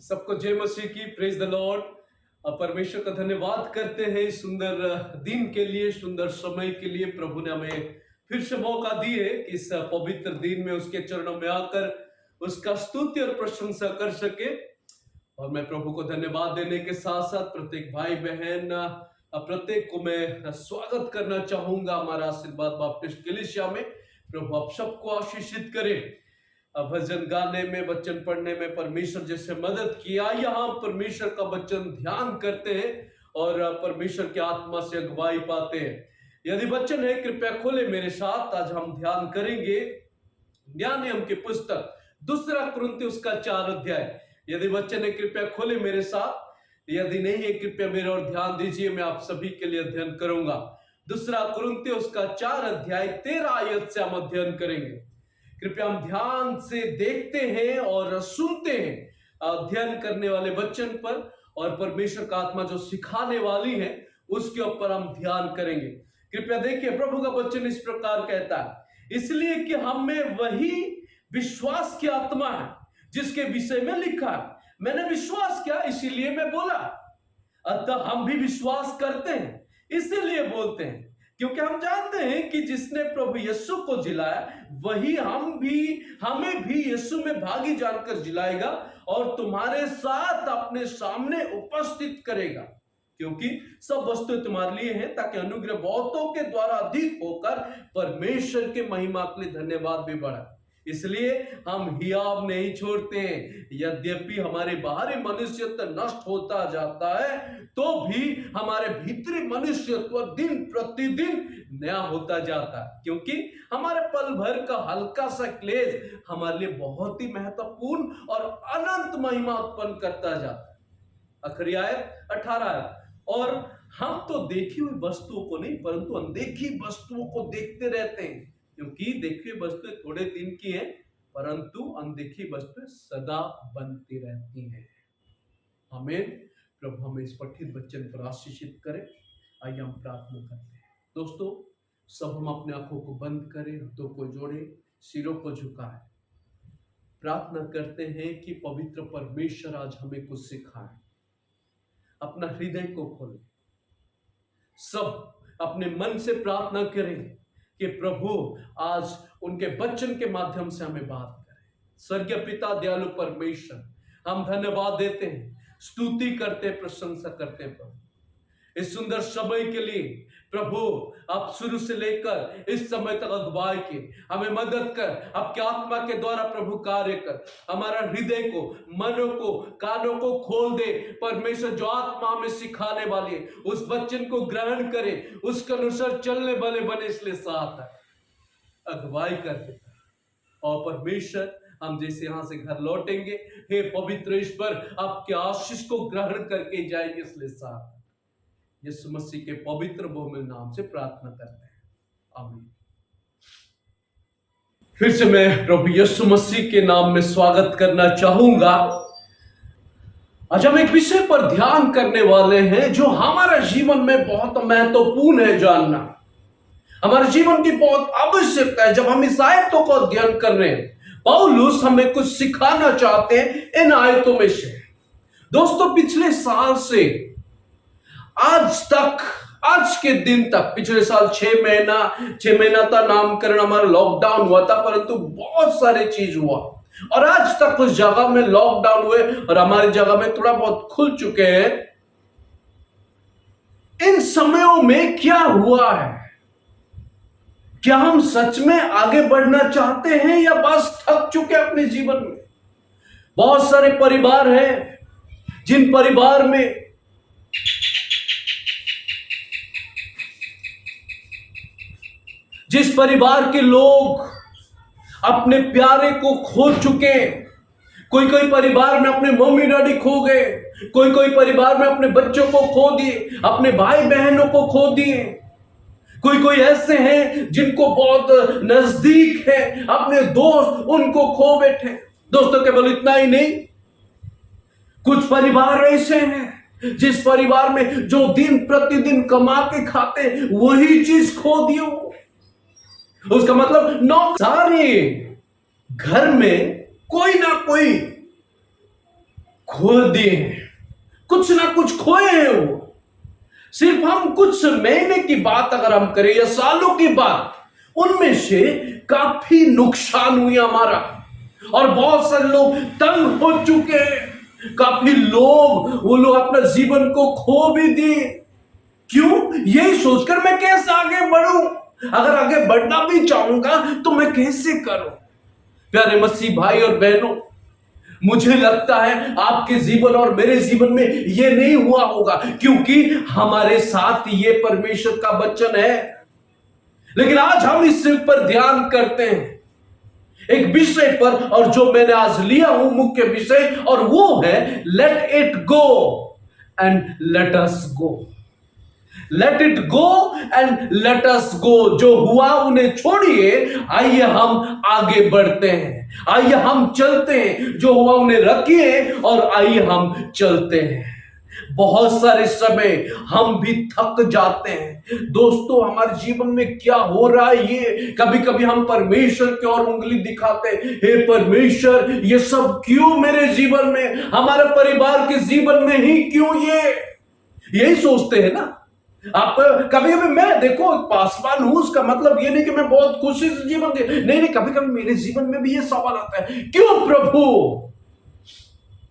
सबको जय मसीह की, प्रेज द लॉर्ड। परमेश्वर का धन्यवाद करते हैं इस सुंदर दिन के लिए, सुंदर समय के लिए। प्रभु ने हमें फिर से मौका दिए कि इस पवित्र दिन में उसके चरणों में आकर उसका स्तुति और प्रशंसा कर सके। और मैं प्रभु को धन्यवाद देने के साथ साथ प्रत्येक भाई बहन प्रत्येक को मैं स्वागत करना चाहूंगा हमारा आशीर्वाद बाप्टिस्ट कलीसिया में। प्रभु आप सबको आशीषित करे। भजन गाने में, वचन पढ़ने में परमेश्वर जैसे मदद किया, यहाँ परमेश्वर का वचन ध्यान करते हैं और परमेश्वर की आत्मा से अगुवाई पाते हैं। यदि वचन है कृपया खोले मेरे साथ। आज हम ध्यान करेंगे ज्ञान नियम की पुस्तक 2 कुरिन्थियों का 4 अध्याय। यदि वचन है कृपया खोले मेरे साथ, यदि नहीं है कृपया मेरे और ध्यान दीजिए। मैं आप सभी के लिए अध्ययन करूंगा। 2 कुरिन्थियों का 4 अध्याय 13 आयत से हम अध्ययन करेंगे। कृपया हम ध्यान से देखते हैं और सुनते हैं अध्ययन करने वाले वचन पर, और परमेश्वर का आत्मा जो सिखाने वाली है उसके ऊपर हम ध्यान करेंगे। कृपया देखिए, प्रभु का वचन इस प्रकार कहता है, इसलिए कि हम में वही विश्वास की आत्मा है जिसके विषय में लिखा है, मैंने विश्वास किया इसीलिए मैं बोला। अतः हम भी विश्वास करते हैं इसीलिए बोलते हैं, क्योंकि हम जानते हैं कि जिसने प्रभु यीशु को जिलाया वही हमें भी यीशु में भागी जानकर जिलाएगा और तुम्हारे साथ अपने सामने उपस्थित करेगा। क्योंकि सब वस्तु तुम्हारे लिए है, ताकि अनुग्रह बहुतों के द्वारा अधिक होकर परमेश्वर के महिमा के लिए धन्यवाद भी बढ़े। इसलिए हम हियाव नहीं छोड़ते हैं। यद्यपि हमारे बाहरी मनुष्यत्व नष्ट होता जाता है, तो भी हमारे भीतरी मनुष्यत्व दिन प्रतिदिन नया होता जाता है। क्योंकि हमारे पल भर का हल्का सा क्लेश हमारे लिए बहुत ही महत्वपूर्ण और अनंत महिमा उत्पन्न करता जाता है। आखिरी आयत 18, और हम तो देखी हुई वस्तुओं को नहीं परंतु अनदेखी वस्तुओं को देखते रहते हैं, क्योंकि देखी हुई वस्तुएं थोड़े दिन की हैं, परंतु अनदेखी वस्तुएं सदा बनती रहती हैं। आमीन। प्रभु हमें इस पठित वचन पर आशीषित करे। आइए हम प्रार्थना करते हैं। दोस्तों, सब हम अपने आंखों को बंद करें, हाथों को जोड़े, सिरों को झुकाएं। प्रार्थना करते हैं कि पवित्र परमेश्वर आज हमें कुछ सिखाए। अपना हृदय को खोलें, सब अपने मन से प्रार्थना करें कि प्रभु आज उनके वचन के माध्यम से हमें बात करें। स्वर्गीय पिता, दयालु परमेश्वर, हम धन्यवाद देते हैं, स्तुति करते, प्रशंसा करते हैं प्रभु इस सुंदर समय के लिए। प्रभु आप शुरू से लेकर इस समय तक अगुवाई की, हमें मदद कर, आपके आत्मा के द्वारा प्रभु कार्य कर। हमारा हृदय को, मनों को, कानों को खोल दे। परमेश्वर जो आत्मा हमें सिखाने वाली है उस वचन को ग्रहण करे, उसके अनुसार चलने वाले बने, इसलिए साथ है अगुवाई करते। और परमेश्वर हम जैसे यहाँ से घर लौटेंगे, हे पवित्र ईश्वर, आपके आशीष को ग्रहण करके जाएंगे, इसलिए साथ यीशु मसीह के पवित्र बहुमूल्य नाम से प्रार्थना करते हैं, आमीन। फिर से मैं प्रभु यीशु मसीह के नाम में स्वागत करना चाहूंगा। आज हम एक विषय पर ध्यान करने वाले हैं जो हमारे जीवन में बहुत महत्वपूर्ण है जानना। हमारे जीवन की बहुत आवश्यकता है। जब हम इस आयतों को अध्ययन कर रहे हैं, पौलुस हमें कुछ सिखाना चाहते हैं इन आयतों में से। दोस्तों, पिछले साल से आज तक, आज के दिन तक, पिछले साल 6 महीना का नामकरण हमारा लॉकडाउन हुआ था, परंतु बहुत सारे चीज हुआ और आज तक कुछ जगह में लॉकडाउन हुए और हमारी जगह में थोड़ा बहुत खुल चुके हैं। इन समयों में क्या हुआ है? क्या हम सच में आगे बढ़ना चाहते हैं या बस थक चुके अपने जीवन में? बहुत सारे परिवार हैं जिन परिवार में जिस परिवार के लोग अपने प्यारे को खो चुके। कोई परिवार में अपने मम्मी डैडी खो गए, कोई परिवार में अपने बच्चों को खो दिए, अपने भाई बहनों को खो दिए। कोई ऐसे हैं जिनको बहुत नजदीक है, अपने दोस्त उनको खो बैठे। दोस्तों, केवल इतना ही नहीं, कुछ परिवार ऐसे हैं जिस परिवार में जो दिन प्रतिदिन कमा के खाते वही चीज खो दियो। उसका मतलब सारे घर में कोई ना कोई खो दिए हैं, कुछ ना कुछ खोए हैं। वो सिर्फ हम कुछ महीने की बात अगर हम करें या सालों की बात, उनमें से काफी नुकसान हुआ हमारा, और बहुत सारे लोग तंग हो चुके हैं। काफी लोग वो लोग अपना जीवन को खो भी दिए। क्यों? यही सोचकर मैं कैसे आगे बढ़ूं, अगर आगे बढ़ना भी चाहूंगा तो मैं कैसे करूं। प्यारे मसीह भाई और बहनों, मुझे लगता है आपके जीवन और मेरे जीवन में यह नहीं हुआ होगा, क्योंकि हमारे साथ ये परमेश्वर का वचन है। लेकिन आज हम इस पर ध्यान करते हैं एक विषय पर, और जो मैंने आज लिया हूं मुख्य विषय, और वो है let it go and let us go. Let it go and let us go. जो हुआ उन्हें छोड़िए, आइए हम आगे बढ़ते हैं, आइए हम चलते हैं। जो हुआ उन्हें रखिए और आइए हम चलते हैं। बहुत सारे समय हम भी थक जाते हैं दोस्तों। हमारे जीवन में क्या हो रहा है, ये कभी कभी हम परमेश्वर की ओर उंगली दिखाते हैं, हे परमेश्वर ये सब क्यों मेरे जीवन में, हमारे परिवार के जीवन में ही क्यों, ये यही सोचते हैं ना आप। कभी कभी मैं देखो पासवान हूं, उसका मतलब ये नहीं कि मैं बहुत खुशी से जीवन दे, नहीं, कभी कभी मेरे जीवन में भी ये सवाल आता है, क्यों प्रभु।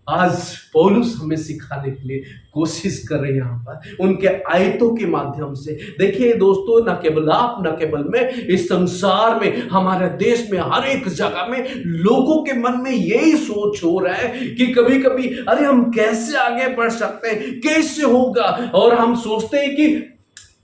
आज पौलुस हमें सिखाने के लिए कोशिश कर रहे हैं यहां पर उनके आयतों के माध्यम से। देखिए दोस्तों, न केवल आप, न केवल मैं, इस संसार में, हमारे देश में, हर एक जगह में लोगों के मन में यही सोच हो रहा है कि कभी कभी अरे हम कैसे आगे बढ़ सकते हैं, कैसे होगा। और हम सोचते हैं कि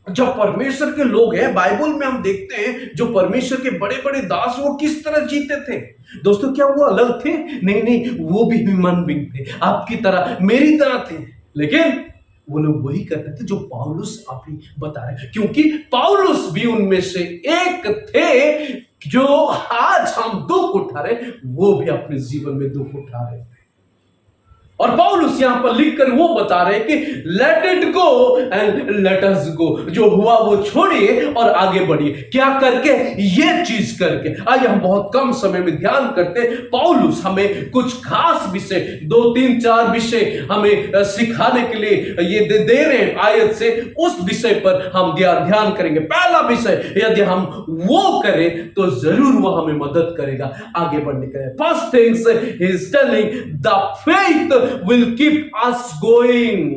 जो परमेश्वर के लोग हैं, बाइबल में हम देखते हैं जो परमेश्वर के बड़े बड़े दास वो किस तरह जीते थे। दोस्तों क्या वो अलग थे? नहीं, वो भी ह्यूमन बीइंग थे, आपकी तरह, मेरी तरह थे। लेकिन वो लोग वही करते थे जो पौलुस अभी बता रहे, क्योंकि पौलुस भी उनमें से एक थे। जो आज हम दुख उठा रहे, वो भी अपने जीवन में दुख उठा रहे थे। और पौलुस यहां पर लिखकर वो बता रहे कि let it go and let us go. जो हुआ वो छोड़िए और आगे बढ़िए। क्या करके? ये चीज करके। आज हम बहुत कम समय में ध्यान करते। पौलुस हमें कुछ खास विषय, 2 3 4 विषय हमें सिखाने के लिए ये दे रहे हैं आयत से। उस विषय पर हम ध्यान करेंगे। पहला विषय, यदि हम वो करें तो जरूर वो हमें मदद करेगा आगे बढ़ने के लिए। First things he is telling the faith will keep us going।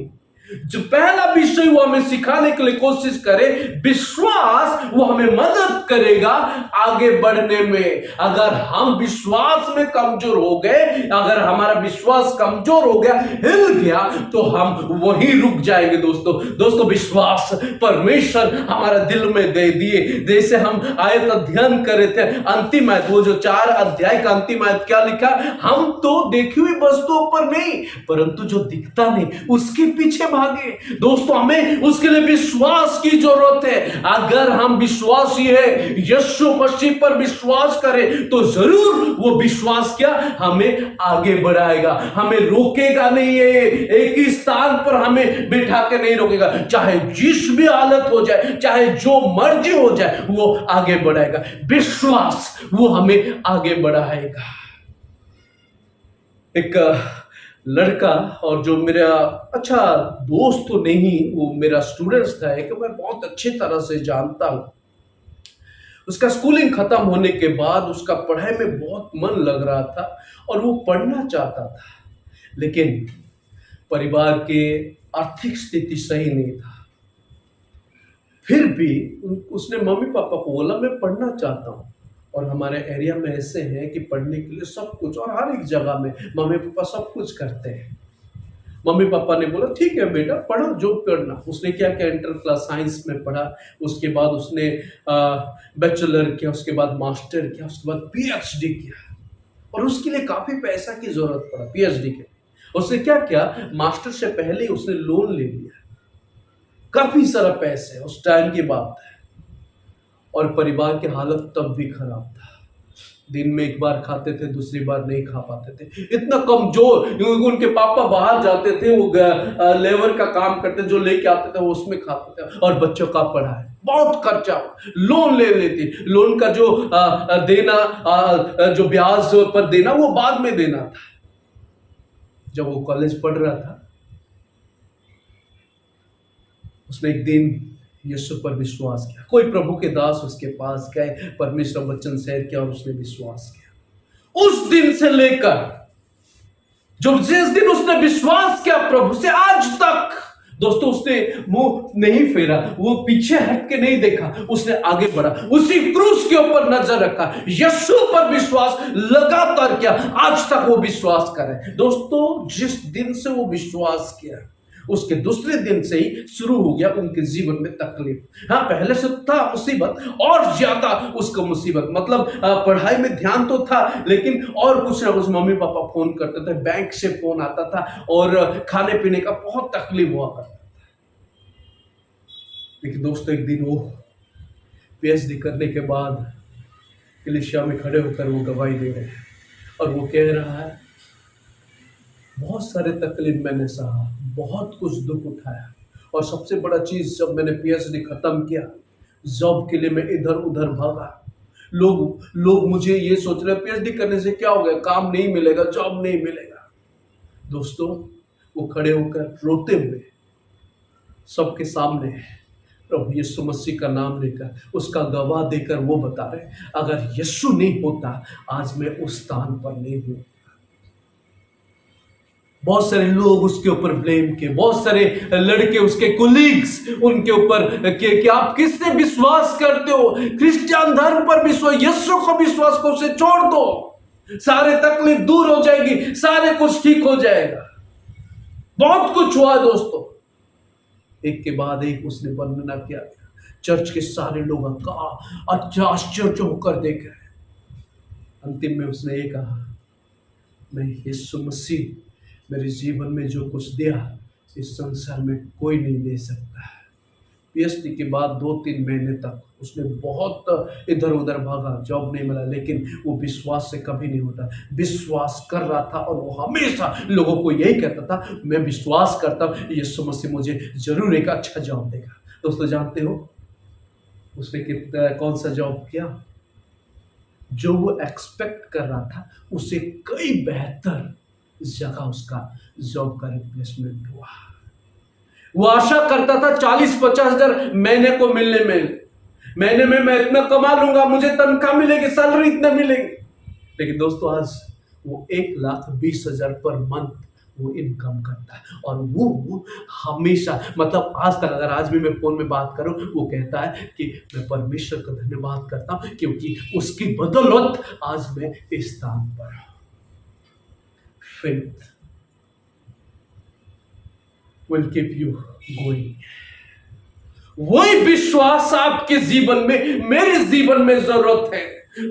जो पहला विषय वो हमें सिखाने के लिए कोशिश करे, विश्वास वो हमें मदद करेगा आगे बढ़ने में। अगर हम विश्वास में कमजोर हो गए, अगर हमारा विश्वास कमजोर हो गया, हिल गया, तो हम वहीं रुक जाएंगे। दोस्तों विश्वास परमेश्वर हमारा दिल में दे दिए। जैसे हम आयत अध्ययन कर रहे थे, अंतिम आयत, वो जो 4 अध्याय का अंतिम आयत क्या लिखा, हम तो देखी हुई वस्तुओं पर नहीं परंतु जो दिखता नहीं उसके पीछे भागे। दोस्तों हमें उसके लिए विश्वास की जरूरत है। अगर हम विश्वासी है, यीशु मसीह पर विश्वास करें, तो जरूर वो विश्वास क्या हमें आगे बढ़ाएगा, हमें रोकेगा नहीं है। एक ही स्थान पर हमें बिठा के नहीं रोकेगा। चाहे जिस भी हालत हो जाए, चाहे जो मर्जी हो जाए, वो आगे बढ़ाएगा। विश्वास वो हमें आगे बढ़ाएगा। एक लड़का, और जो मेरा अच्छा दोस्त तो नहीं, वो मेरा स्टूडेंट्स था, कि मैं बहुत अच्छी तरह से जानता हूं। उसका स्कूलिंग खत्म होने के बाद उसका पढ़ाई में बहुत मन लग रहा था और वो पढ़ना चाहता था, लेकिन परिवार के आर्थिक स्थिति सही नहीं था। फिर भी उसने मम्मी पापा को बोला मैं पढ़ना चाहता हूँ। और हमारे एरिया में ऐसे हैं कि पढ़ने के लिए सब कुछ, और हर एक जगह में मम्मी पापा सब कुछ करते हैं। मम्मी पापा ने बोला ठीक है बेटा पढ़ो जो पढ़ना। उसने क्या किया, इंटर क्लास साइंस में पढ़ा, उसके बाद उसने बैचलर किया, उसके बाद मास्टर किया, उसके बाद पीएचडी किया। और उसके लिए काफ़ी पैसा की ज़रूरत पड़ा पीएचडी के। उसने क्या किया, मास्टर से पहले उसने लोन ले लिया, काफ़ी सारा पैसे, उस टाइम की बात है। और परिवार की हालत तब भी खराब था। दिन में एक बार खाते थे, दूसरी बार नहीं खा पाते थे, इतना कमजोर। उनके पापा बाहर जाते थे, वो लेबर का काम करते, जो लेके आते थे वो उसमें खाते थे, और बच्चों का पढ़ाई, बहुत खर्चा। लोन ले लेती, लोन का जो देना, जो ब्याज पर देना, वो बाद में देना था। जब वो कॉलेज पढ़ रहा था, उसने एक दिन यीशु पर विश्वास किया। कोई प्रभु के दास उसके पास गए, परमेश्वर वचन शेयर किया और उसने विश्वास किया। उस दिन से लेकर जिस दिन उसने विश्वास किया प्रभु से, आज तक दोस्तों उसने मुंह नहीं फेरा, वो पीछे हट के नहीं देखा, उसने आगे बढ़ा, उसी क्रूस के ऊपर नजर रखा, यीशु पर विश्वास लगातार किया, आज तक वो विश्वास करे। दोस्तों जिस दिन से वो विश्वास किया उसके दूसरे दिन से ही शुरू हो गया उनके जीवन में तकलीफ। हाँ, पहले से था मुसीबत, और ज्यादा उसको मुसीबत, मतलब पढ़ाई में ध्यान तो था, लेकिन और कुछ ना कुछ मम्मी पापा फोन करते थे, बैंक से फोन आता था, और खाने पीने का बहुत तकलीफ हुआ करता था। लेकिन दोस्तों एक दिन वो पीएचडी करने के बाद कलीसिया में खड़े होकर वो गवाही दे रहे हैं, और वो कह रहा है बहुत सारे तकलीफ मैंने सहा, बहुत कुछ दुख उठाया, और सबसे बड़ा चीज जब मैंने पीएचडी खत्म किया, जॉब के लिए मैं इधर उधर भागा। लोग मुझे ये सोच रहे पीएचडी करने से क्या हो गया, काम नहीं मिलेगा, जॉब नहीं मिलेगा। दोस्तों वो खड़े होकर रोते हुए सबके सामने प्रभु यीशु मसीह का नाम लेकर, उसका गवाह देकर वो बता रहे, अगर यीशु नहीं होता आज मैं उस स्थान पर नहीं हूं। बहुत सारे लोग उसके ऊपर ब्लेम किए, बहुत सारे लड़के उसके कोलीग्स उनके ऊपर कि आप किससे विश्वास करते हो, क्रिश्चियन धर्म पर विश्वास, यीशु को विश्वास को उसे छोड़ दो, सारे तकलीफ दूर हो जाएगी, सारे कुछ ठीक हो जाएगा। बहुत कुछ हुआ दोस्तों, एक के बाद एक उसने वर्णना किया, चर्च के सारे लोग कहा अच्छा आश्चर्य होकर देख रहे। अंतिम में उसने ये कहा, मैं यीशु मसीह मेरे जीवन में जो कुछ दिया इस संसार में कोई नहीं दे सकता। पीएचडी के बाद 2-3 महीने तक उसने बहुत इधर उधर भागा, जॉब नहीं मिला, लेकिन वो विश्वास से कभी नहीं होता, विश्वास कर रहा था, और वो हमेशा लोगों को यही कहता था, मैं विश्वास करता हूँ यीशु मसीह मुझे जरूर एक अच्छा जॉब देगा। दोस्तों जानते हो उसने कौन सा जॉब किया? जो वो एक्सपेक्ट कर रहा था उसे कई बेहतर जगह उसका जॉब का रिप्लेसमेंट हुआ। वो आशा करता था 40-50 हजार महीने को मिलने में, महीने में मैं इतना कमा लूंगा, मुझे तनख्वाह मिलेगी, सैलरी इतना मिलेगी। लेकिन दोस्तों आज वो 1,20,000 पर मंथ वो इनकम करता है, और वो हमेशा, मतलब आज तक अगर आज भी मैं फोन में बात करूं, वो कहता है कि मैं परमेश्वर का धन्यवाद करता हूं क्योंकि उसकी बदौलत आज मैं इस स्थान पर हूं। Faith will keep you going. वही विश्वास आपके जीवन में, मेरे जीवन में जरूरत है।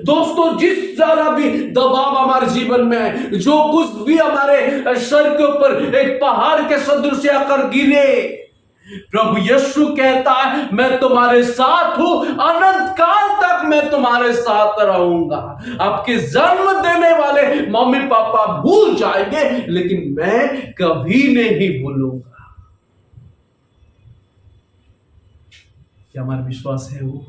दोस्तों जिस जरा भी दबाव हमारे जीवन में है, जो कुछ भी हमारे सर के ऊपर एक पहाड़ के सदृश आकर गिरे, प्रभु यीशु कहता है मैं तुम्हारे साथ हूं, अनंत काल तक मैं तुम्हारे साथ रहूंगा। आपके जन्म देने वाले मम्मी पापा भूल जाएंगे, लेकिन मैं कभी नहीं भूलूंगा। क्या हमारा विश्वास है वो?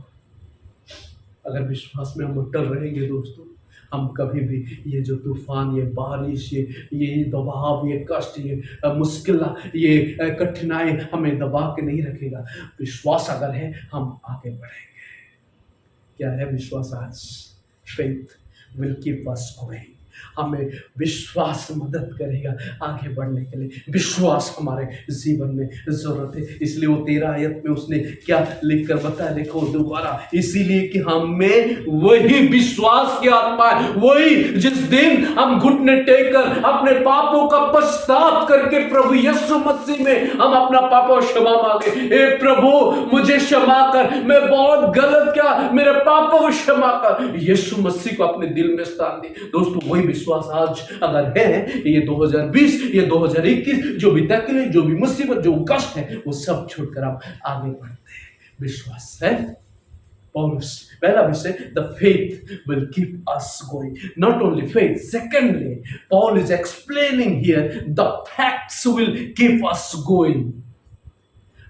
अगर विश्वास में हम अटल रहेंगे दोस्तों, हम कभी भी ये जो तूफान, ये बारिश, ये दबाव, ये कष्ट, ये मुश्किल, ये कठिनाई हमें दबा के नहीं रखेगा। विश्वास अगर है हम आगे बढ़ेंगे। क्या है विश्वास? आज faith will keep us going. हमें विश्वास मदद करेगा आगे बढ़ने के लिए। विश्वास हमारे जीवन में जरूरत है। इसलिए वो 13 आयत में उसने क्या लिखकर बताया, देखो दोबारा, इसीलिए कि हमें वही विश्वास की आत्मा है, वही जिस दिन हम घुटने टेक कर अपने पापों का पश्चाताप करके प्रभु यीशु मसीह में हम अपना पापों क्षमा मांगे, हे प्रभु मुझे क्षमा कर, मैं बहुत गलत किया, मेरे पापों को क्षमा कर, यीशु मसीह को अपने दिल में स्थान दी। दोस्तों वही विश्वास आज अगर है, ये 2020, ये 2021, जो भी तकलीफ, जो भी मुसीबत, जो कष्ट है, वो सब छोड़कर आप आगे बढ़ते हैं। विश्वास है पौलुस पहला विषय, the faith will keep us going. Not only faith, secondly, Paul is explaining here the facts will keep us going.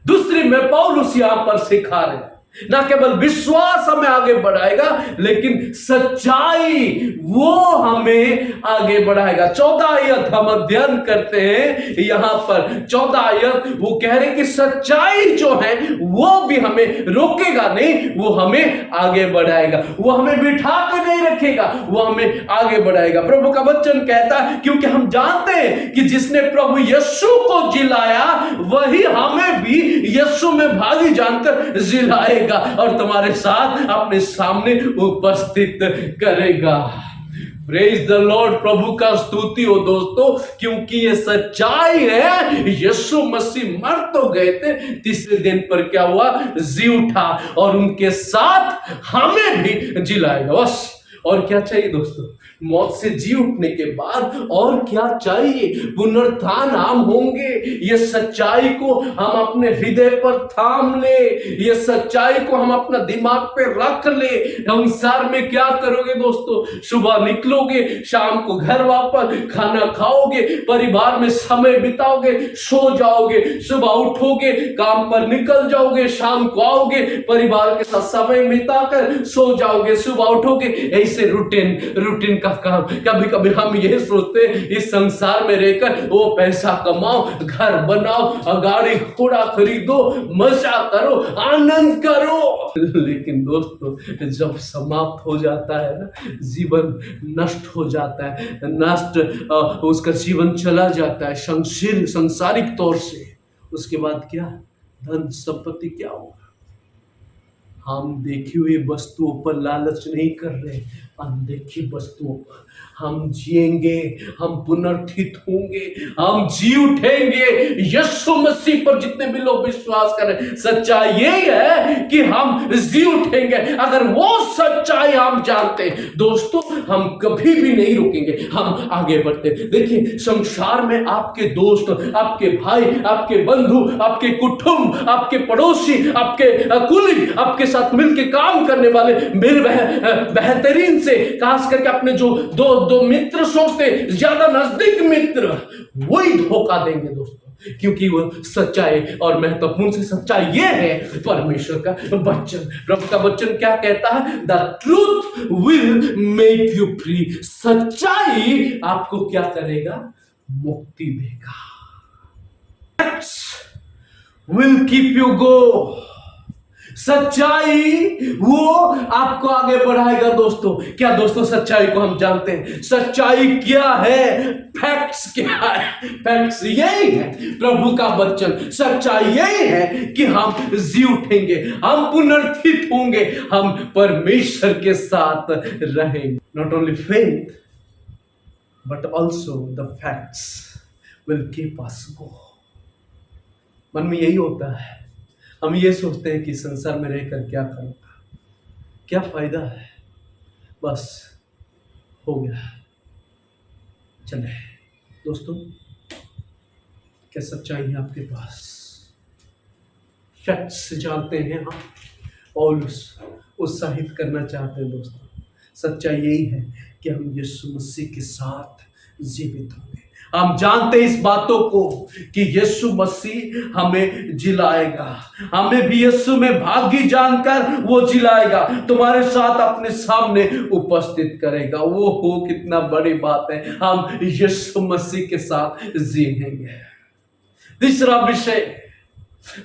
दूसरी में पौलुस यहां पर सिखा रहे, ना केवल विश्वास हमें आगे बढ़ाएगा, लेकिन सच्चाई वो हमें आगे बढ़ाएगा। 14 आयत हम अध्ययन करते हैं, यहां पर 14 आयत वो कह रहे कि सच्चाई जो है वो भी हमें रोकेगा नहीं, वो हमें आगे बढ़ाएगा। वो हमें बिठा कर नहीं रखेगा, वो हमें आगे बढ़ाएगा। प्रभु का वचन कहता है, क्योंकि हम जानते हैं कि जिसने प्रभु यीशु को जिलाया वही हमें भी यीशु में भागी जानकर जिलाएगा और तुम्हारे साथ अपने सामने उपस्थित करेगा। प्रेज द लॉर्ड, प्रभु का स्तुति हो दोस्तों, क्योंकि ये सच्चाई है। यीशु मसीह मर तो गए थे, तीसरे दिन पर क्या हुआ, जी उठा और उनके साथ हमें भी जिलाएगा। बस और क्या चाहिए दोस्तों? मौत से जी उठने के बाद और क्या चाहिए? पुनरुत्थान हम होंगे। ये सच्चाई को हम अपने हृदय पर थाम ले, ये सच्चाई को हम अपना दिमाग पे रख ले। संसार में क्या करोगे दोस्तों? सुबह निकलोगे, शाम को घर वापस, खाना खाओगे, परिवार में समय बिताओगे, सो जाओगे, सुबह उठोगे, काम पर निकल जाओगे, शाम को आओगे, परिवार के साथ समय बिताकर सो जाओगे, सुबह उठोगे। ऐसे रूटीन का काम। कभी कभी हम ये सोचते हैं इस संसार में रहकर वो पैसा कमाओ, घर बनाओ, गाड़ी घोड़ा खरीदो, मजा करो, आनंद करो। लेकिन दोस्तों जब समाप्त हो जाता है ना, जीवन नष्ट हो जाता है, नष्ट उसका जीवन चला जाता है संसारिक तौर से, उसके बाद क्या? धन संपत्ति क्या होगा? हम देखी हुई वस्तुओं पर लालच नहीं कर रहे, अनदेखी वस्तुओं पर हम जिएंगे, हम पुनर्थित होंगे, हम जी उठेंगे यीशु मसीह पर। जितने भी लोग विश्वास करें, सच्चाई यही है कि हम जी उठेंगे। अगर वो सच्चाई हम जानते हैं दोस्तों, हम कभी भी नहीं रुकेंगे, हम आगे बढ़ते। देखिए संसार में आपके दोस्त, आपके भाई, आपके बंधु, आपके कुटुंब, आपके पड़ोसी, आपके कुलीग, आपके साथ मिलकर काम करने वाले बेहतरीन से, खास करके अपने जो दो मित्र सोचते, ज्यादा नजदीक मित्र, वही धोखा देंगे दोस्तों, क्योंकि वो सच्चाई और महत्वपूर्ण से सच्चाई ये है परमेश्वर का वचन। प्रभु का वचन क्या कहता है? The truth will make you free. सच्चाई आपको क्या करेगा? मुक्ति देगा। Will keep you go. सच्चाई वो आपको आगे बढ़ाएगा दोस्तों। क्या दोस्तों सच्चाई को हम जानते हैं? सच्चाई क्या है? फैक्ट्स क्या है? फैक्ट्स यही है, प्रभु का वचन। सच्चाई यही है कि हम जी उठेंगे, हम पुनर्थित होंगे, हम परमेश्वर के साथ रहेंगे। Not only faith but also the facts will keep us go. मन में यही होता है, हम ये सोचते हैं कि संसार में रहकर क्या करूँगा, क्या फायदा है, बस हो गया। चले दोस्तों, क्या सच्चाई है आपके पास? फैक्ट्स जानते हैं हम और उत्साहित करना चाहते हैं दोस्तों। सच्चाई यही है कि हम यीशु मसीह के साथ जीवित होंगे। हम जानते हैं इस बातों को कि यीशु मसीह हमें जिलाएगा, हमें भी यीशु में भागी जानकर वो जिलाएगा, तुम्हारे साथ अपने सामने उपस्थित करेगा। वो हो कितना बड़ी बात है, हम यीशु मसीह के साथ जिएंगे। तीसरा विषय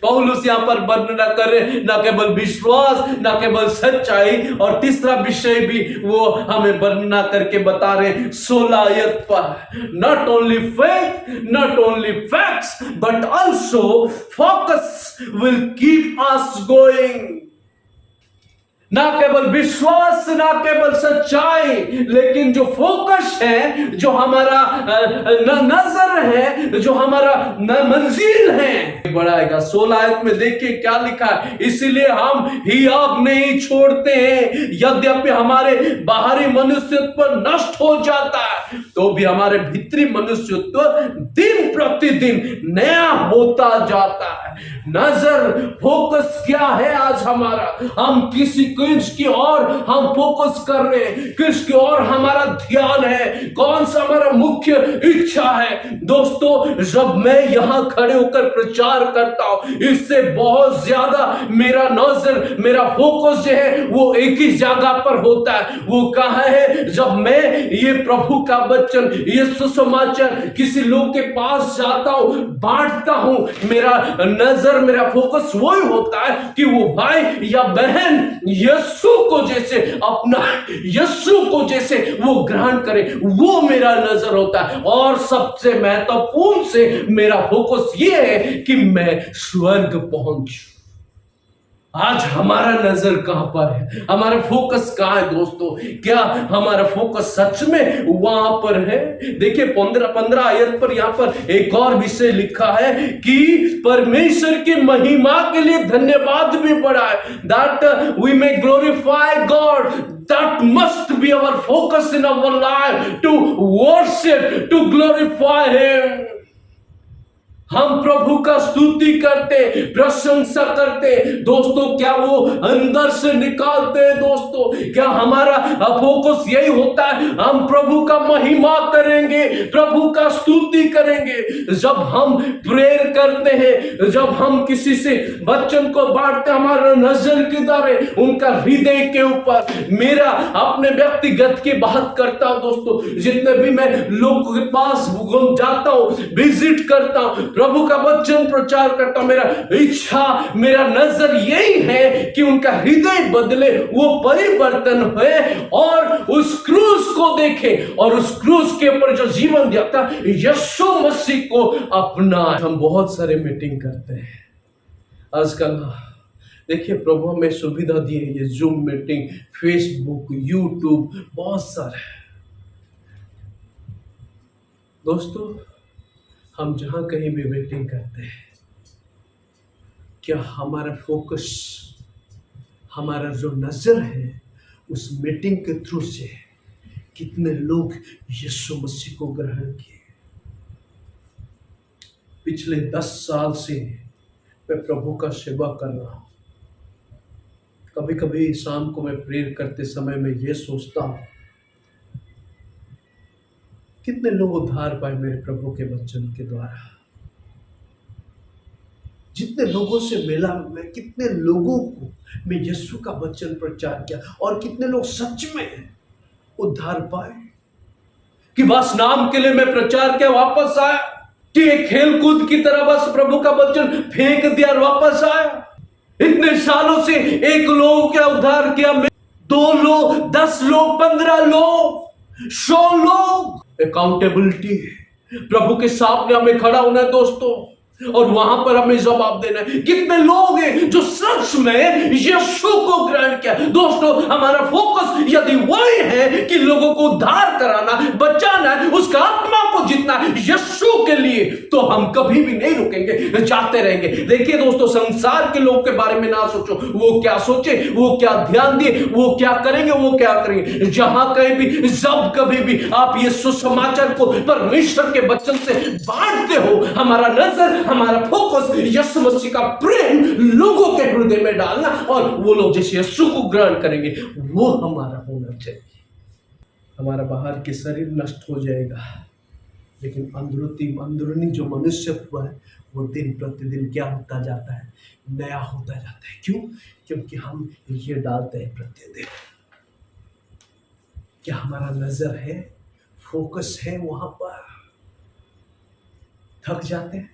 पौलुस यहाँ पर वर्णना करे, ना केवल विश्वास, ना केवल सच्चाई, और तीसरा विषय भी वो हमें वर्णना करके बता रहे 16 आयत पर। Not only faith, not only facts, but also focus will keep us going. ना केवल विश्वास, ना केवल सच्चाई, लेकिन जो फोकस है, जो हमारा नजर है, जो हमारा मंजिल है, बढ़ाएगा। 16 आयत में देखिए क्या लिखा है, इसीलिए हम हियाव नहीं छोड़ते हैं, यद्यपि हमारे बाहरी मनुष्यत्व नष्ट हो जाता है, तो भी हमारे भीतरी मनुष्यत्व दिन प्रतिदिन प्रतिदिन नया होता जाता है। नजर फोकस क्या है आज हमारा? हम किसी चीज की ओर हम फोकस कर रहे हैं, किसकी ओर हमारा ध्यान है, कौन सा हमारा मुख्य इच्छा है? दोस्तों, जब मैं यहां खड़े होकर प्रचार करता हूं, इससे बहुत ज्यादा मेरा नजर, मेरा फोकस जो है वो एक ही जगह पर होता है। वो कहां है? जब मैं ये प्रभु का वचन, ये सुसमाचार किसी लोग के पास जाता हूं, बांटता हूं, मेरा नजर, मेरा फोकस वही होता है कि वो भाई या बहन यीशु को जैसे अपना, यीशु को जैसे वो ग्रहण करे, वो मेरा नजर होता है। और सबसे महत्वपूर्ण से मेरा फोकस ये है कि मैं स्वर्ग पहुंचूं। आज हमारा नजर कहां पर है? हमारा फोकस कहां है दोस्तों? क्या हमारा फोकस सच में वहां पर है? देखिए 15 आयत पर यहां पर एक और विषय लिखा है कि परमेश्वर की महिमा के लिए धन्यवाद भी बढ़ा है, that we may glorify God. That must be our focus in our life, to worship, to glorify Him. हम प्रभु का स्तुति करते, प्रशंसा करते। दोस्तों, क्या वो अंदर से निकालते हैं? दोस्तों, क्या हमारा फोकस यही होता है? हम प्रभु का महिमा करेंगे, प्रभु का स्तुति करेंगे। जब हम प्रेयर करते हैं, जब हम किसी से वचन को बांटते, हमारा नजर किधर है? उनका हृदय के ऊपर। मेरा अपने व्यक्तिगत की बात करता हूं दोस्तों, जितने भी मैं लोगों के पास जाता हूं, विजिट करता हूं, प्रभु का वचन प्रचार करता हूं, मेरा इच्छा, मेरा नजर यही है कि उनका हृदय बदले, वो परिवर्तन हुए और उस क्रूस को देखे, और उस क्रूस के ऊपर जो जीवन दिया था यीशु मसीह को अपना। हम बहुत सारे मीटिंग करते हैं आजकल। देखिए, प्रभु हमें सुविधा दी है, ये जूम मीटिंग, फेसबुक, यूट्यूब, बहुत सारे। दोस्तों, हम जहां कहीं भी मीटिंग करते हैं, क्या हमारा फोकस, हमारा जो नजर है उस मीटिंग के थ्रू से कितने लोग यीशु मसीह को ग्रहण किए? पिछले 10 साल से मैं प्रभु का सेवा कर रहा हूं। कभी कभी शाम को मैं प्रेयर करते समय मैं ये सोचता हूं, कितने लोग उद्धार पाए मेरे प्रभु के वचन के द्वारा। जितने लोगों से मिला मैं, कितने लोगों को मैं यीशु का वचन प्रचार किया, और कितने लोग सच में उद्धार पाए। कि बस नाम के लिए मैं प्रचार किया, वापस आया, कि एक खेल कूद की तरह बस प्रभु का वचन फेंक दिया और वापस आया। इतने सालों से एक लोग क्या उद्धार किया? 2 लोग, 10 लोग, 15 लोग, 100 लोग। अकाउंटेबिलिटी, प्रभु के सामने हमें खड़ा होना है दोस्तों, और वहां पर हमें जवाब देना है। कितने लोग हैं जो सच में यीशु को ग्रहण किया? दोस्तों, हमारा फोकस यदि वही है कि लोगों को उद्धार कराना, बचाना है, उसका आत्मा को जीतना है यीशु के लिए, तो हम कभी भी नहीं रुकेंगे, जाते रहेंगे। देखिए दोस्तों, संसार के लोग के बारे में ना सोचो, वो क्या सोचे, वो क्या ध्यान दिए, वो क्या करेंगे, वो क्या करेंगे। जहां कहीं भी, जब कभी भी आप ये सुसमाचार को परमेश्वर के वचन से बांटते हो, हमारा नजर, हमारा फोकस यीशु मसीह का प्रेम लोगों के हृदय में डालना, और वो लोग जैसे यीशु को ग्रहण करेंगे, वो हमारा होना चाहिए। हमारा बाहर के शरीर नष्ट हो जाएगा, लेकिन अंदरूनी जो मनुष्यत्व है वो दिन प्रतिदिन क्या होता जाता है? नया होता जाता है। क्यों? क्योंकि हम ये डालते हैं प्रतिदिन। क्या हमारा नजर है, फोकस है वहां पर? थक जाते हैं,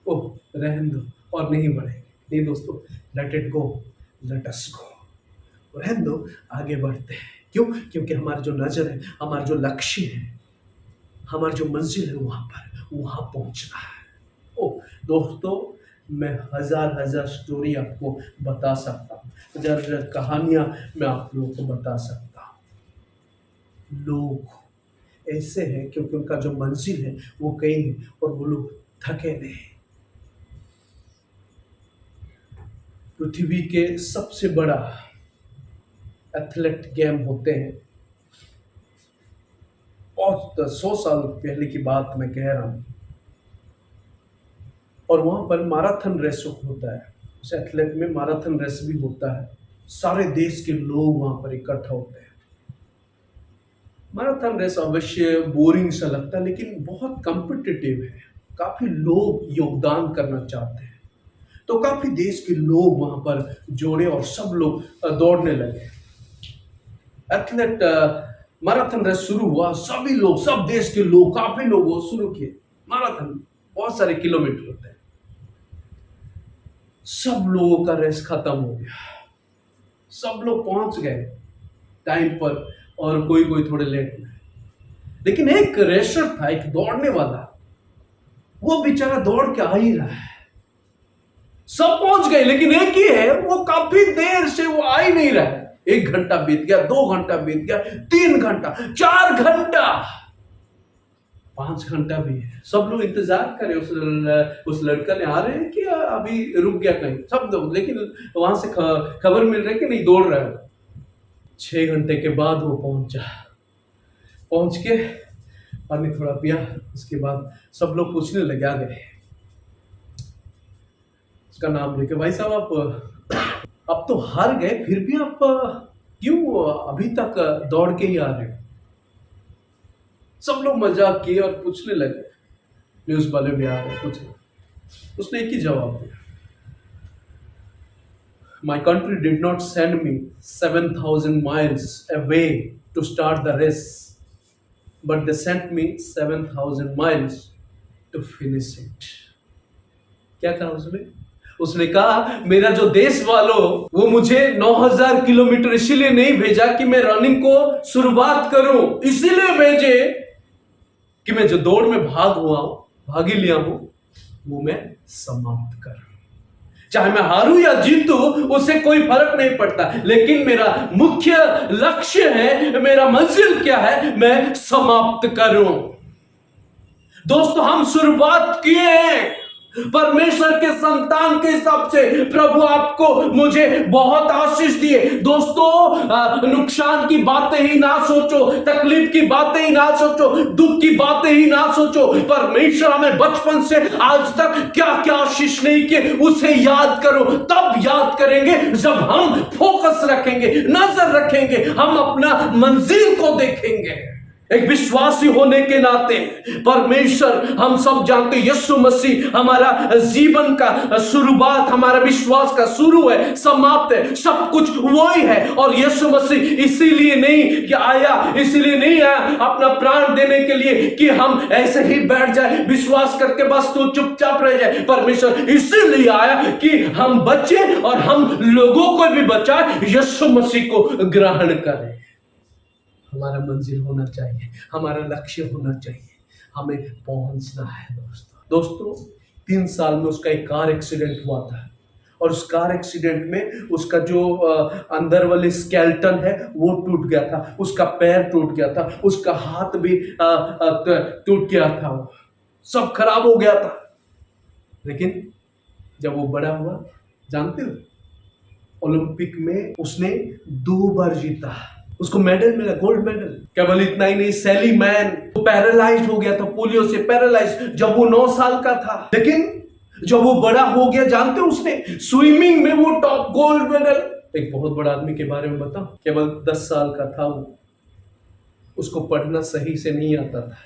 ओह रहने दो और नहीं बढ़ेंगे। नहीं दोस्तों, let it go, let us go, रहने दो, आगे बढ़ते हैं। क्यों? क्योंकि हमारा जो नजर है, हमारा जो लक्ष्य है, हमारी जो मंजिल है, वहां पहुंचना है। ओह दोस्तों, मैं हजार स्टोरी आपको बता सकता हूँ, हजार कहानियां मैं आप लोगों को बता सकता हूँ। लोग ऐसे हैं क्योंकि उनका जो मंजिल है वो कहीं है, और वो लोग थके नहीं। पृथ्वी के सबसे बड़ा एथलेट गेम होते हैं, और 100 साल पहले की बात मैं कह रहा हूं, और वहाँ पर मैराथन रेस होता है। उस एथलेट में मैराथन रेस भी होता है। सारे देश के लोग वहाँ पर इकट्ठा होते हैं। मैराथन रेस अवश्य बोरिंग सा लगता है, लेकिन बहुत कॉम्पिटिटिव है। काफ़ी लोग योगदान करना चाहते हैं। तो काफ़ी देश के लोग वहाँ पर जोड़े और सब लोग दौड़ने लगे। एथलेट मैराथन रेस शुरू हुआ, सभी लोग, सब देश के लोग, काफ़ी लोगों शुरू किए। मैराथन बहुत सारे किलोमीटर होते हैं। सब लोगों का रेस खत्म हो गया, सब लोग पहुंच गए टाइम पर और कोई कोई थोड़े लेट में। लेकिन एक रेसर था, एक दौड़ने वाला, वो बेचारा दौड़ के आ ही रहा है। सब पहुंच गए लेकिन एक ही है, वो काफी देर से वो आ ही नहीं रहा है। 1 घंटा बीत गया, 2 घंटा बीत गया, 3 घंटा, 4 घंटा, 5 घंटा भी है। सब लोग इंतजार करे उस लड़का ने आ रहे हैं कि अभी रुक गया कहीं, सब लोग। लेकिन वहां से खबर मिल रही है कि नहीं, दौड़ रहा है। 6 घंटे के बाद वो पहुंच के पानी थोड़ा पिया। उसके बाद सब लोग पूछने लगे, आ गए, उसका नाम लेके, भाई साहब आप तो हार गए, फिर भी आप क्यों अभी तक दौड़ के ही आ रहे हो? सब लोग मजाक किए और पूछने लगे। न्यूज वाले भी आ रहे पूछने। उसने एक ही जवाब दिया, My country did not send me 7,000 miles away to start the race, but they sent me 7,000 miles to finish it. क्या कहा उसने? उसने कहा, मेरा जो देश वालों, वो मुझे 9,000 किलोमीटर इसीलिए नहीं भेजा कि मैं रनिंग को शुरुआत करूं, इसीलिए भेजे कि मैं जो दौड़ में भागी लिया हूं, वो मैं समाप्त करूं। चाहे मैं हारूं या जीतूं, उससे कोई फर्क नहीं पड़ता, लेकिन मेरा मुख्य लक्ष्य है, मेरा मंजिल क्या है, मैं समाप्त करूं। दोस्तों, हम शुरुआत किए हैं परमेश्वर के संतान के हिसाब से। प्रभु आपको मुझे बहुत आशीष दिए। दोस्तों, नुकसान की बातें ही ना सोचो, तकलीफ की बातें ही ना सोचो, दुख की बातें ही ना सोचो। परमेश्वर हमें बचपन से आज तक क्या क्या आशीष नहीं किए, उसे याद करो। तब याद करेंगे जब हम फोकस रखेंगे, नजर रखेंगे, हम अपना मंजिल को देखेंगे। एक विश्वासी होने के नाते परमेश्वर, हम सब जानते हैं यीशु मसीह हमारा जीवन का शुरुआत, हमारा विश्वास का शुरू है, समाप्त है, सब कुछ वही है। और यीशु मसीह इसीलिए नहीं आया अपना प्राण देने के लिए कि हम ऐसे ही बैठ जाए, विश्वास करके बस तो चुपचाप रह जाए। परमेश्वर इसीलिए आया कि हम बचे और हम लोगों को भी बचाए, यीशु मसीह को ग्रहण करें। हमारा मंजिल होना चाहिए, हमारा लक्ष्य होना चाहिए, हमें पहुंचना है। दोस्तों 3 साल में उसका एक कार एक्सीडेंट हुआ था, और उस कार एक्सीडेंट में उसका जो अंदर वाले स्केलेटन है वो टूट गया था, उसका पैर टूट गया था, उसका हाथ भी टूट गया था, वो सब खराब हो गया था। लेकिन जब वो बड़ा हुआ, जानते हो, ओलंपिक में उसने 2 बार जीता, उसको मेडल मिला, गोल्ड मेडल। केवल इतना ही नहीं, सैली मैन वो पैरालाइज्ड हो गया था, पोलियो से पैरालाइज्ड, जब वो 9 साल का था। लेकिन जब वो बड़ा हो गया, जानते हो, उसने स्विमिंग में वो टॉप गोल्ड मेडल। एक बहुत बड़ा आदमी के बारे में बताऊं, केवल 10 साल का था वो, उसको पढ़ना सही से नहीं आता था,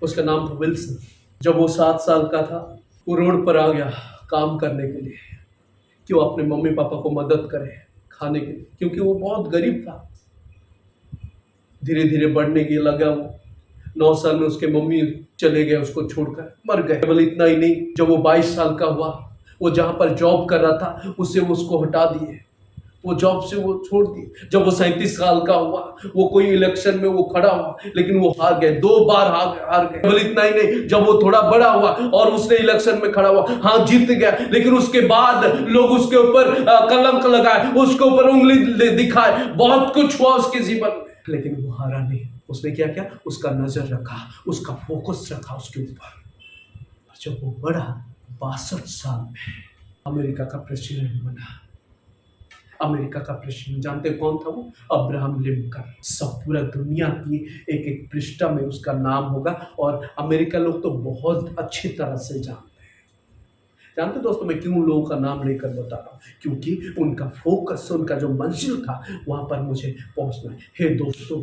उसका नाम था विल्सन। जब वो 7 साल का था, वो रोड पर आ गया काम करने के लिए कि वो अपने मम्मी पापा को मदद करे खाने के लिए, क्योंकि वो बहुत गरीब था। धीरे धीरे बढ़ने की लगा वो। 9 साल में उसके मम्मी चले गए, उसको छोड़कर मर गए। केवल इतना ही नहीं, जब वो 22 साल का हुआ, वो जहाँ पर जॉब कर रहा था उससे उसको हटा दिए, वो जॉब से वो छोड़ दिए। जब वो 37 साल का हुआ, वो कोई इलेक्शन में वो खड़ा हुआ, लेकिन वो हार गए, 2 बार हार गए। केवल इतना ही नहीं, जब वो थोड़ा बड़ा हुआ और उसने इलेक्शन में खड़ा हुआ, हाँ जीत गया, लेकिन उसके बाद लोग उसके ऊपर कलंक लगाए, उसके ऊपर उंगली दिखाए, बहुत कुछ हुआ उसके जीवन में, लेकिन वो हारा नहीं। उसने क्या किया, उसका नजर रखा, उसका फोकस रखा उसके ऊपर। जब वो बड़ा 62 साल में अमेरिका का प्रेसिडेंट बना। अमेरिका का प्रेसिडेंट जानते कौन था वो? Abraham Lincoln. सब पूरा दुनिया की एक पृष्ठ में उसका नाम होगा, और अमेरिका लोग तो बहुत अच्छी तरह से जानते हैं। जानते हो दोस्तों, मैं क्यों लोगों का नाम लेकर बता रहा हूँ? क्योंकि उनका फोकस, उनका जो मंजिल था, वहाँ पर मुझे पहुँचना है। हे दोस्तों,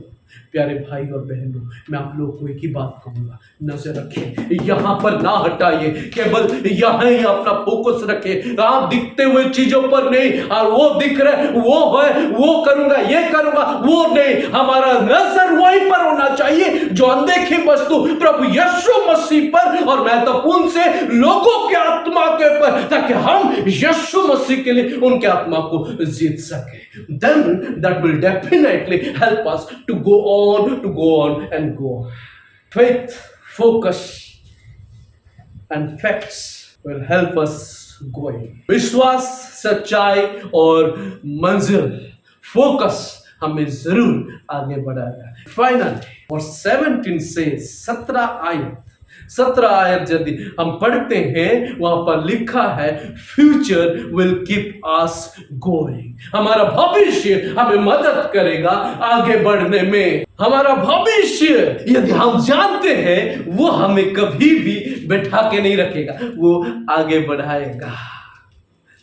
प्यारे भाई और बहनों, मैं आप लोगों को एक ही बात कहूँगा, नजर रखें, यहाँ पर ना हटाइए, केवल यहाँ ही अपना फोकस रखें। आप दिखते हुए चीजों पर नहीं, और वो दिख रहे वो है, वो करूंगा, ये करूंगा, वो नहीं। हमारा नजर वहीं पर होना चाहिए जो अनदेखी वस्तु प्रभु यीशु मसीह पर और महत्वपूर्ण से लोगों के आत्मा के ऊपर, ताकि हम यीशु मसीह के लिए उनके आत्मा को जीत सके। Then that will definitely help us to go on and go on. Faith, focus and facts will help us going. विश्वास, सच्चाई और मंजिल, फोकस हमें जरूर आगे बढ़ाएगा। फाइनल और 17 से 17 आयत यदि हम पढ़ते हैं, वहां पर लिखा है future will keep us going. हमारा भविष्य हमें मदद करेगा आगे बढ़ने में। हमारा भविष्य यदि हम जानते हैं, वो हमें कभी भी बैठा के नहीं रखेगा, वो आगे बढ़ाएगा।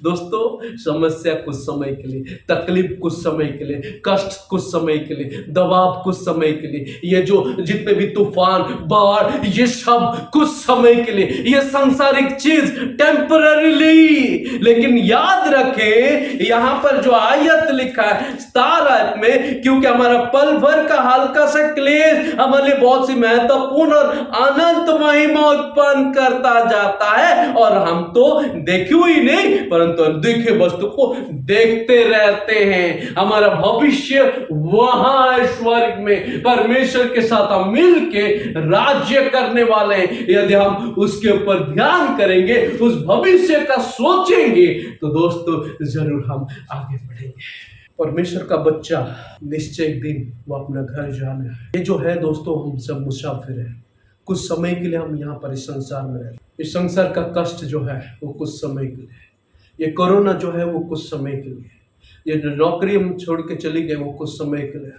दोस्तों, समस्या कुछ समय के लिए, तकलीफ कुछ समय के लिए, कष्ट कुछ समय के लिए, दबाव कुछ समय के लिए, ये जो जितने भी तूफान, बाढ़, ये सब कुछ समय के लिए, ये सांसारिक चीज टेम्पररीली। लेकिन याद रखें, यहां पर जो आयत लिखा है 17 आयत में, क्योंकि हमारा पल भर का हल्का सा क्लेश हमारे लिए बहुत सी महत्वपूर्ण और अनंत महिमा उत्पन्न करता जाता है, और हम तो देखे ही नहीं परंतु अनदेखे वस्तु को देखते रहते हैं। हमारा भविष्य वहां है स्वर्ग में, परमेश्वर के साथ हम मिलके राज्य करने वाले हैं। यदि हम उसके ऊपर ध्यान करेंगे, उस भविष्य का सोचेंगे, तो दोस्तों जरूर हम आगे बढ़ेंगे। परमेश्वर का बच्चा निश्चय एक दिन वो अपना घर जाना है। ये जो है दोस्तों, हम सब मुसाफिर हैं। कुछ समय के लिए हम यहाँ पर इस संसार में रहते हैं। इस संसार का कष्ट जो है वो कुछ समय के लिए, ये कोरोना जो है वो कुछ समय के लिए, ये जो नौकरी हम छोड़ के चले गए वो कुछ समय के लिए,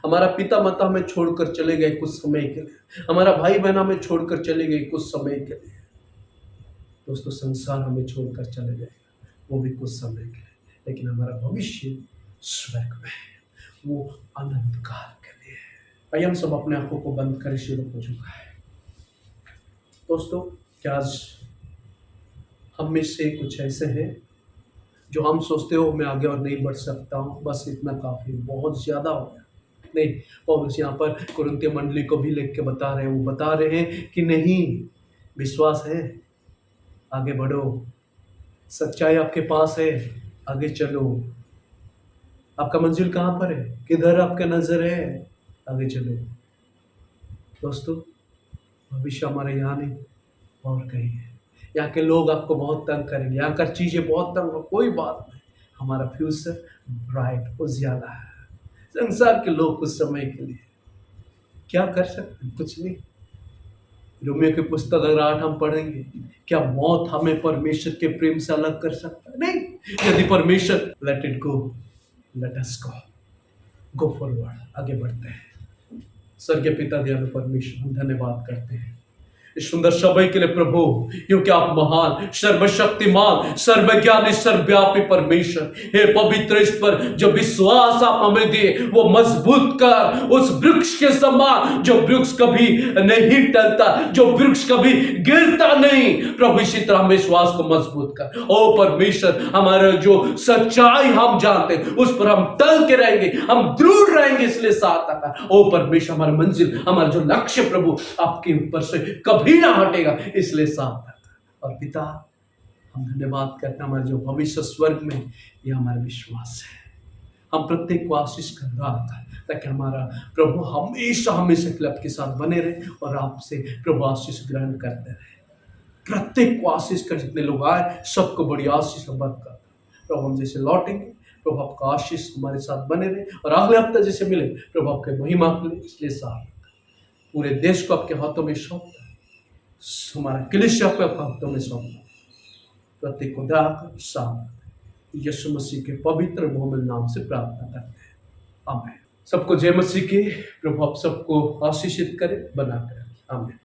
हमारा पिता माता हमें छोड़कर चले गए कुछ समय के लिए, हमारा भाई बहन हमें छोड़कर चले गए कुछ समय के लिए। दोस्तों, संसार हमें छोड़कर चले जाएगा, वो भी कुछ समय के लिए, लेकिन हमारा भविष्य स्वर्ग में है, वो अनंत काल के लिए है। आइए हम सब अपने आंखों को बंद करें, सिरों को झुकाएं। दोस्तों, क्या आज हम में से कुछ ऐसे हैं जो हम सोचते हो मैं आगे और नहीं बढ़ सकता हूँ, बस इतना काफ़ी, बहुत ज़्यादा हो गया। नहीं, पौलुस यहाँ पर कुरिन्थियों मंडली को भी लिख के बता रहे हैं, वो बता रहे हैं कि नहीं, विश्वास है, आगे बढ़ो, सच्चाई आपके पास है, आगे चलो। आपका मंजिल कहाँ पर है, किधर आपका नजर है, आगे चलो। दोस्तों, भविष्य हमारा यहाँ नहीं और कहीं है। यहाँ के लोग आपको बहुत तंग करेंगे, यहाँ का चीज़ें बहुत तंग, कोई बात नहीं, हमारा फ्यूचर ब्राइट, उजियाला है। संसार के लोग कुछ समय के लिए क्या कर सकते हैं, कुछ नहीं। रोमियो की पुस्तक अगर 8 हम पढ़ेंगे, क्या मौत हमें परमेश्वर के प्रेम से अलग कर सकता है? नहीं। यदि परमेश्वर, late it go, let us go forward, आगे बढ़ते हैं। स्वर्गीय पिता दयालु परमेश्वर, हम धन्यवाद करते हैं इस सुंदर समय के लिए प्रभु, क्योंकि आप महान, सर्वशक्तिमान, सर्वज्ञानी, सर्वव्यापी परमेश्वर। हे पवित्र, इस पर जो विश्वास आप हमें दिए वो मजबूत कर, उस वृक्ष के समान जो वृक्ष कभी नहीं टलता, जो वृक्ष कभी गिरता नहीं। प्रभु, इसी तरह विश्वास को मजबूत कर। ओ परमेश्वर, हमारा जो सच्चाई हम जानते हैं उस पर हम टल के रहेंगे, हम दृढ़ रहेंगे, इसलिए सहायता कर। ओ परमेश्वर, हमारा मंजिल, हमारा जो लक्ष्य प्रभु आपके ऊपर से कभी ना हटेगा, इसलिए साथ और पिता, हम धन्यवाद करते हैं, हमारे जो भविष्य स्वर्ग में, ये हमारा विश्वास है। हम प्रत्येक को आशीष कर रहा था, ताकि हमारा प्रभु हमेशा हमेशा के लिए आपके साथ बने रहे और आपसे प्रभु आशीष ग्रहण करते रहे। प्रत्येक को आशीष कर, जितने लोग आए सबको बड़ी आशीष और बरकत। प्रभु, हम जैसे लौटेंगे प्रभु, आपका आशीष हमारे साथ बने रहे, और अगले हफ्ते जैसे मिले प्रभु आपके महिमा के लिए, इसलिए साथ पूरे देश को आपके हाथों में सौंपता, हमारा कलीसिया को आपके हाथों में सौंपता, प्रत्येक को दयाकर साथ यीशु मसीह के पवित्र बहुमूल्य नाम से प्रार्थना करते हैं, आमीन। सबको जय मसीह की। प्रभु आप सबको आशीषित करे, बनाकर, आमीन।